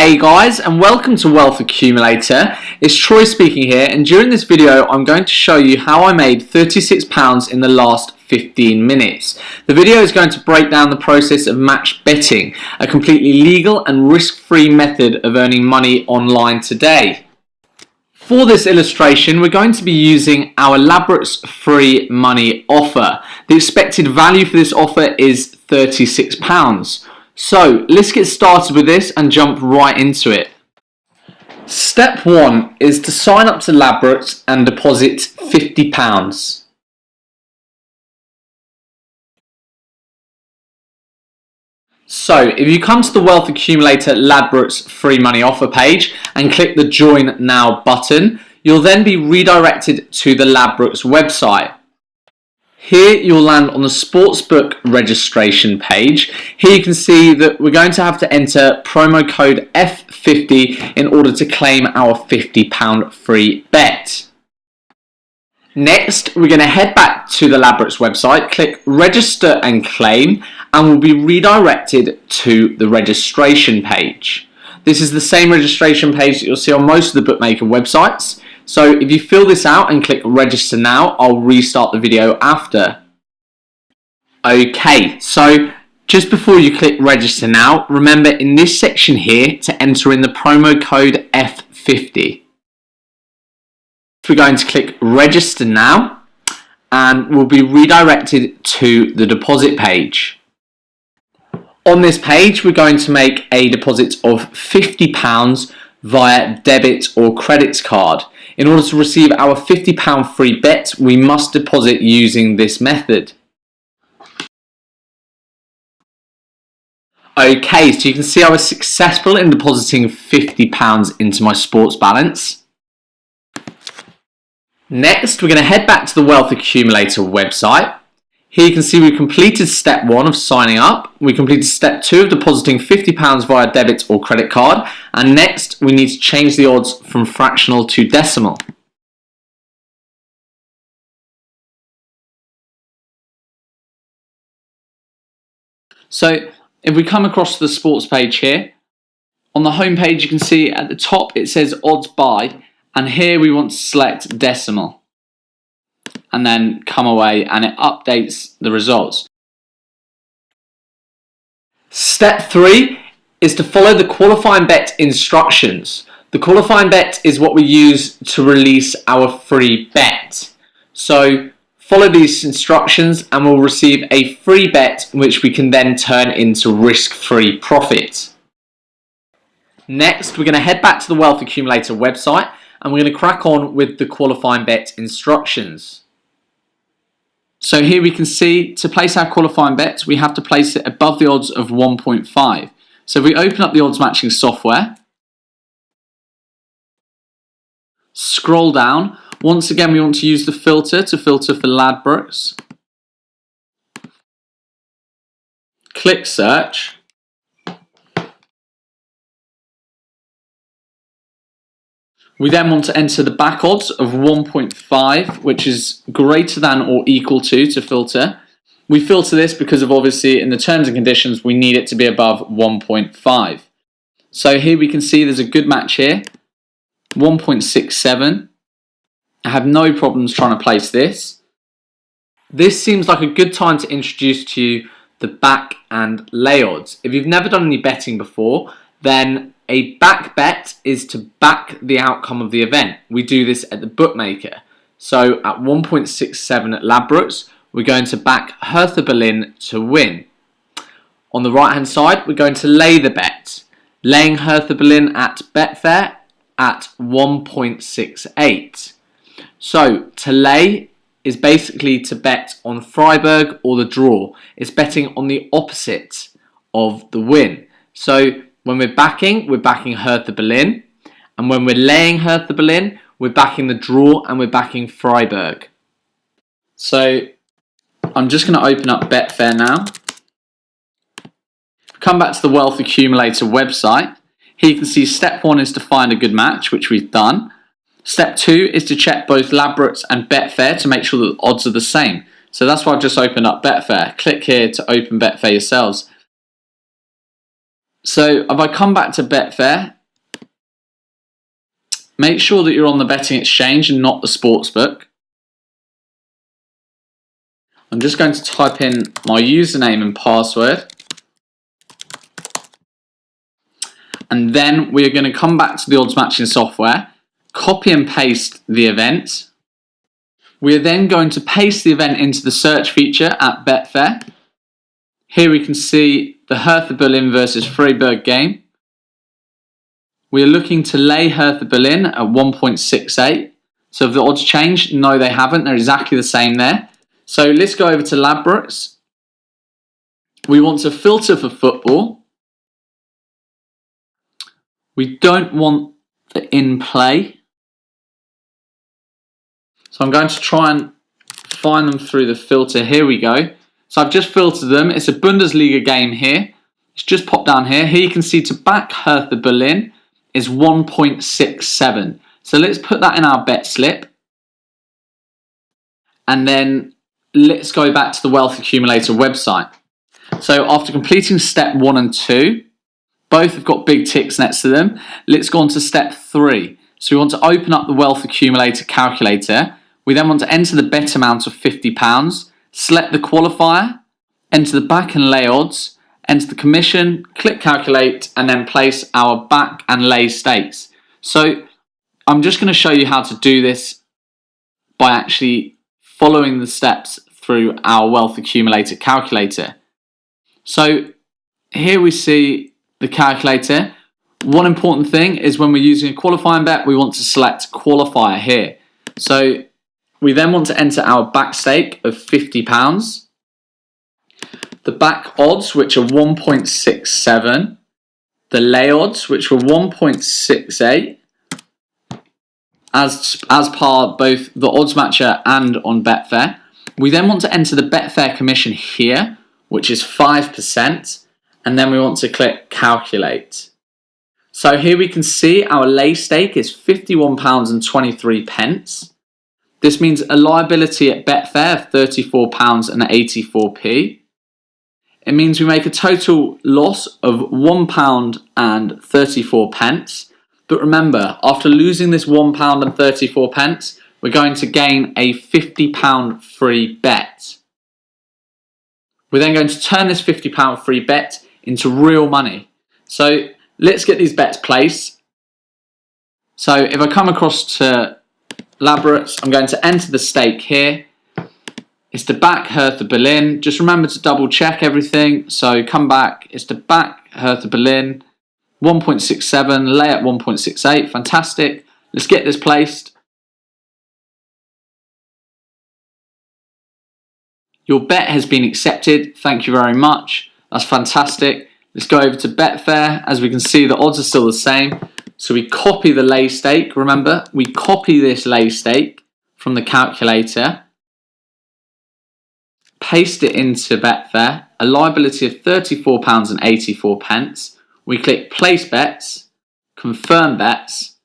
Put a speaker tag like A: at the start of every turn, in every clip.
A: Hey guys, and welcome to Wealth Accumulator. It's Troy speaking here, and during this video I'm going to show you how I made £36 in the last 15 minutes. The video is going to break down the process of match betting, a completely legal and risk-free method of earning money online today. For this illustration, we're going to be using our Ladbrokes free money offer. The expected value for this offer is £36. So let's get started with this and jump right into it. Step 1 is to sign up to Ladbrokes and deposit £50. So if you come to the Wealth Accumulator Ladbrokes free money offer page and click the Join Now button, you'll then be redirected to the Ladbrokes website. Here you'll land on the Sportsbook registration page. Here you can see that we're going to have to enter promo code F50 in order to claim our £50 free bet. Next, we're going to head back to the Ladbrokes website, click Register and Claim, and we'll be redirected to the registration page. This is the same registration page that you'll see on most of the bookmaker websites. So if you fill this out and click Register Now, I'll restart the video after. Okay, so just before you click Register Now, remember in this section here to enter in the promo code F50. We're going to click Register Now and we'll be redirected to the deposit page. On this page, we're going to make a deposit of £50 via debit or credit card. In order to receive our £50 free bet, we must deposit using this method. Okay, so you can see I was successful in depositing £50 into my sports balance. Next, we're going to head back to the Wealth Accumulator website. Here you can see we completed step 1 of signing up. We completed step 2 of depositing £50 via debit or credit card. And next, we need to change the odds from fractional to decimal. So if we come across the sports page here, on the home page you can see at the top it says odds buy, and here we want to select decimal. And then come away and it updates the results. Step 3 is to follow the qualifying bet instructions. The qualifying bet is what we use to release our free bet. So follow these instructions and we'll receive a free bet which we can then turn into risk-free profit. Next, we're going to head back to the Wealth Accumulator website and we're going to crack on with the qualifying bet instructions. So here we can see to place our qualifying bet, we have to place it above the odds of 1.5. So if we open up the odds matching software, scroll down, once again we want to use the filter to filter for Ladbrokes. Click search. We then want to enter the back odds of 1.5, which is greater than or equal to filter. We filter this because of obviously in the terms and conditions we need it to be above 1.5. So here we can see there's a good match here, 1.67. I have no problems trying to place this. This seems like a good time to introduce to you the back and lay odds. If you've never done any betting before, then a back bet is to back the outcome of the event. We do this at the bookmaker. So at 1.67 at Ladbrokes, we're going to back Hertha Berlin to win. On the right hand side, we're going to lay the bet, laying Hertha Berlin at Betfair at 1.68. So to lay is basically to bet on Freiburg or the draw. It's betting on the opposite of the win. So when we're backing Hertha Berlin, and when we're laying Hertha Berlin, we're backing the draw and we're backing Freiburg. So I'm just going to open up Betfair now. Come back to the Wealth Accumulator website. Here you can see step 1 is to find a good match, which we've done. Step 2 is to check both Ladbrokes and Betfair to make sure that the odds are the same. So that's why I've just opened up Betfair. Click here to open Betfair yourselves. So if I come back to Betfair, make sure that you're on the betting exchange and not the sportsbook. I'm just going to type in my username and password. And then we're going to come back to the odds matching software, copy and paste the event. We're then going to paste the event into the search feature at Betfair. Here we can see the Hertha Berlin versus Freiburg game. We're looking to lay Hertha Berlin at 1.68. So have the odds changed? No, they haven't. They're exactly the same there. So let's go over to Ladbrokes. We want to filter for football. We don't want the in play. So I'm going to try and find them through the filter. Here we go. So I've just filtered them. It's a Bundesliga game here. It's just popped down here. Here you can see to back Hertha Berlin is 1.67. So let's put that in our bet slip. And then let's go back to the Wealth Accumulator website. So after completing step 1 and 2, both have got big ticks next to them. Let's go on to step 3. So we want to open up the Wealth Accumulator calculator. We then want to enter the bet amount of £50, select the qualifier, enter the back and lay odds, enter the commission, click calculate, and then place our back and lay stakes. So I'm just going to show you how to do this by actually following the steps through our Wealth Accumulator calculator. So here we see the calculator. One important thing is when we're using a qualifying bet, we want to select qualifier here. So we then want to enter our back stake of £50, the back odds, which are 1.67, the lay odds, which were 1.68, as per both the odds matcher and on Betfair. We then want to enter the Betfair commission here, which is 5%, and then we want to click calculate. So here we can see our lay stake is £51.23. This means a liability at Betfair of £34.84. It means we make a total loss of £1.34. But remember, after losing this £1.34, we're going to gain a £50 free bet. We're then going to turn this £50 free bet into real money. So let's get these bets placed. So if I come across to Ladbrokes, I'm going to enter the stake here. It's to back Hertha Berlin. Just remember to double check everything. So come back. It's to back Hertha Berlin. 1.67, lay at 1.68. Fantastic. Let's get this placed. Your bet has been accepted. Thank you very much. That's fantastic. Let's go over to Betfair. As we can see, the odds are still the same. So we copy the lay stake. Remember, we copy this lay stake from the calculator, paste it into Betfair, a liability of £34.84. We click place bets, confirm bets,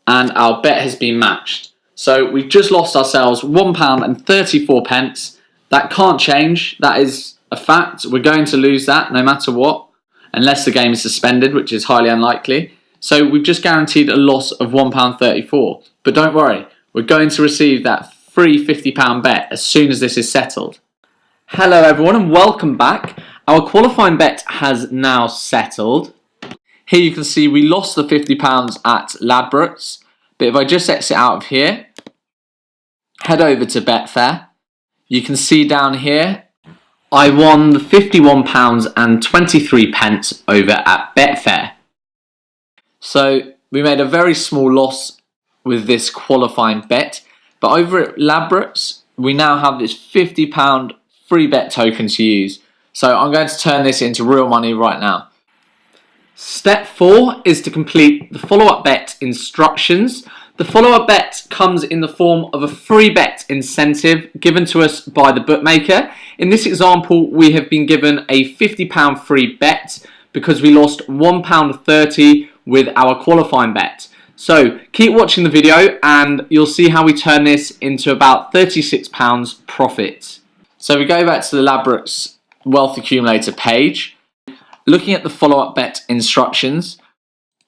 A: and our bet has been matched. So we've just lost ourselves £1.34. That can't change. That is a fact. We're going to lose that no matter what, unless the game is suspended, which is highly unlikely. So we've just guaranteed a loss of £1.34. But don't worry, we're going to receive that free £50 bet as soon as this is settled. Hello everyone and welcome back. Our qualifying bet has now settled. Here you can see we lost the £50 at Ladbrokes. But if I just exit out of here, head over to Betfair, you can see down here I won the £51.23 over at Betfair. So we made a very small loss with this qualifying bet. But over at Ladbrokes, we now have this £50 free bet token to use. So I'm going to turn this into real money right now. Step 4 is to complete the follow-up bet instructions. The follow-up bet comes in the form of a free bet incentive given to us by the bookmaker. In this example, we have been given a £50 free bet because we lost £1.30 with our qualifying bet. So keep watching the video and you'll see how we turn this into about £36 profit. So we go back to the Ladbrokes Wealth Accumulator page. Looking at the follow-up bet instructions,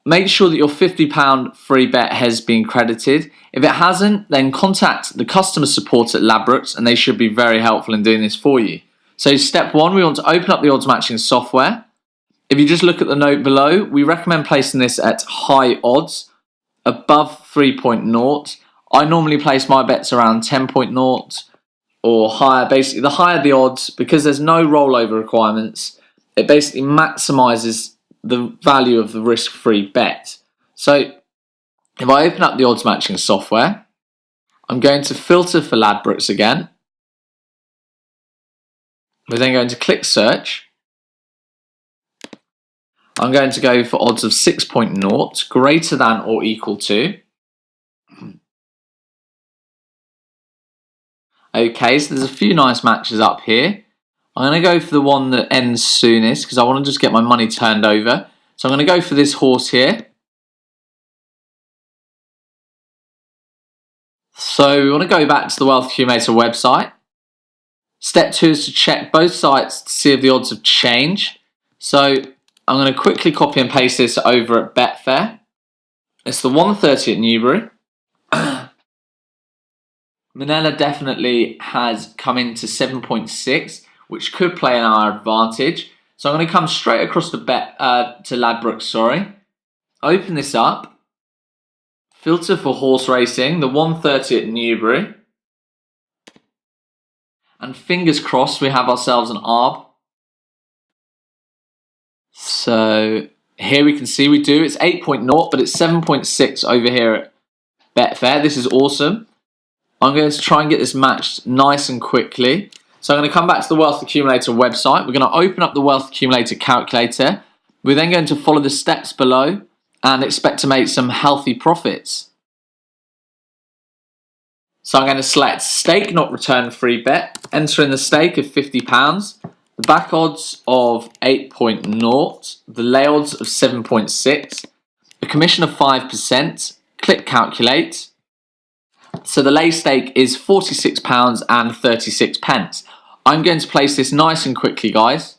A: make sure that your £50 free bet has been credited. If it hasn't, then contact the customer support at Ladbrokes and they should be very helpful in doing this for you. So step 1, we want to open up the odds matching software. If you just look at the note below, we recommend placing this at high odds, above 3.0. I normally place my bets around 10.0 or higher. Basically, the higher the odds, because there's no rollover requirements, it basically maximizes the value of the risk-free bet. So if I open up the odds matching software, I'm going to filter for Ladbrokes again. We're then going to click search. I'm going to go for odds of 6.0, greater than or equal to. Okay, so there's a few nice matches up here. I'm going to go for the one that ends soonest because I want to just get my money turned over. So I'm going to go for this horse here. So we want to go back to the Wealth Accumulator website. Step 2 is to check both sites to see if the odds have changed. So I'm going to quickly copy and paste this over at Betfair. It's the 130 at Newbury. Minella definitely has come into 7.6, which could play in our advantage. So I'm going to come straight across to Ladbrokes, Open this up. Filter for horse racing, the 130 at Newbury. And fingers crossed we have ourselves an ARB. So here we can see we do. It's 8.0, but it's 7.6 over here at Betfair. This is awesome. I'm going to try and get this matched nice and quickly. So I'm going to come back to the Wealth Accumulator website. We're going to open up the Wealth Accumulator calculator. We're then going to follow the steps below and expect to make some healthy profits. So I'm going to select stake not return free bet, enter in the stake of £50, the back odds of 8.0, the lay odds of 7.6, a commission of 5%, click calculate. So the lay stake is £46.36. I'm going to place this nice and quickly, guys,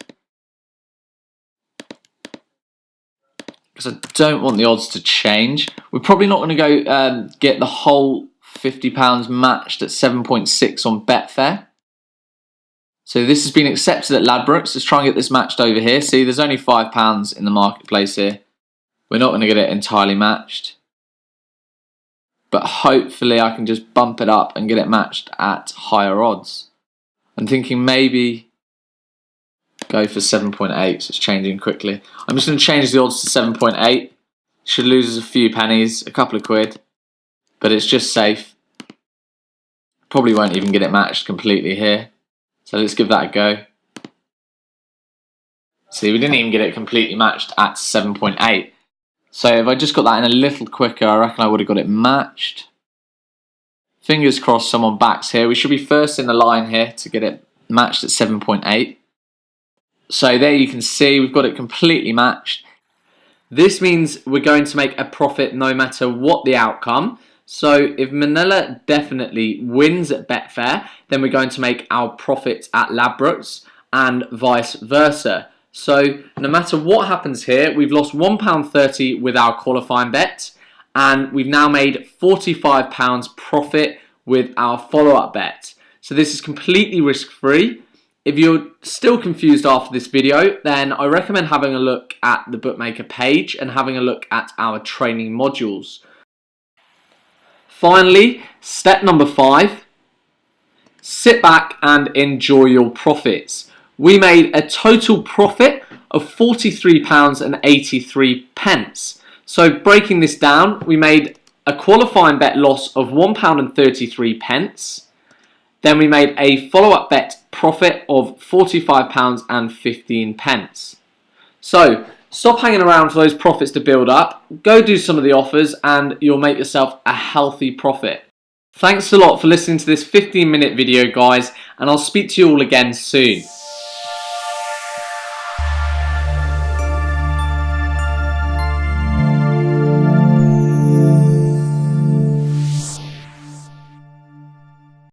A: because I don't want the odds to change. We're probably not going to go get the whole £50 matched at 7.6 on Betfair. So this has been accepted at Ladbrokes. Let's try and get this matched over here. See, there's only £5 in the marketplace here. We're not going to get it entirely matched. But hopefully I can just bump it up and get it matched at higher odds. I'm thinking maybe go for 7.8, so it's changing quickly. I'm just going to change the odds to 7.8. Should lose us a few pennies, a couple of quid, but it's just safe. Probably won't even get it matched completely here. So let's give that a go. See, we didn't even get it completely matched at 7.8. So if I just got that in a little quicker, I reckon I would have got it matched. Fingers crossed someone backs here. We should be first in the line here to get it matched at 7.8. So there you can see we've got it completely matched. This means we're going to make a profit no matter what the outcome. So if Minella definitely wins at Betfair, then we're going to make our profit at Ladbrokes and vice versa. So no matter what happens here, we've lost £1.30 with our qualifying bet, and we've now made £45 profit with our follow-up bet. So this is completely risk-free. If you're still confused after this video, then I recommend having a look at the bookmaker page and having a look at our training modules. Finally, step number 5, sit back and enjoy your profits. We made a total profit of £43.83. So breaking this down, we made a qualifying bet loss of £1.33. Then we made a follow-up bet profit of £45.15. So stop hanging around for those profits to build up. Go do some of the offers and you'll make yourself a healthy profit. Thanks a lot for listening to this 15-minute video, guys, and I'll speak to you all again soon.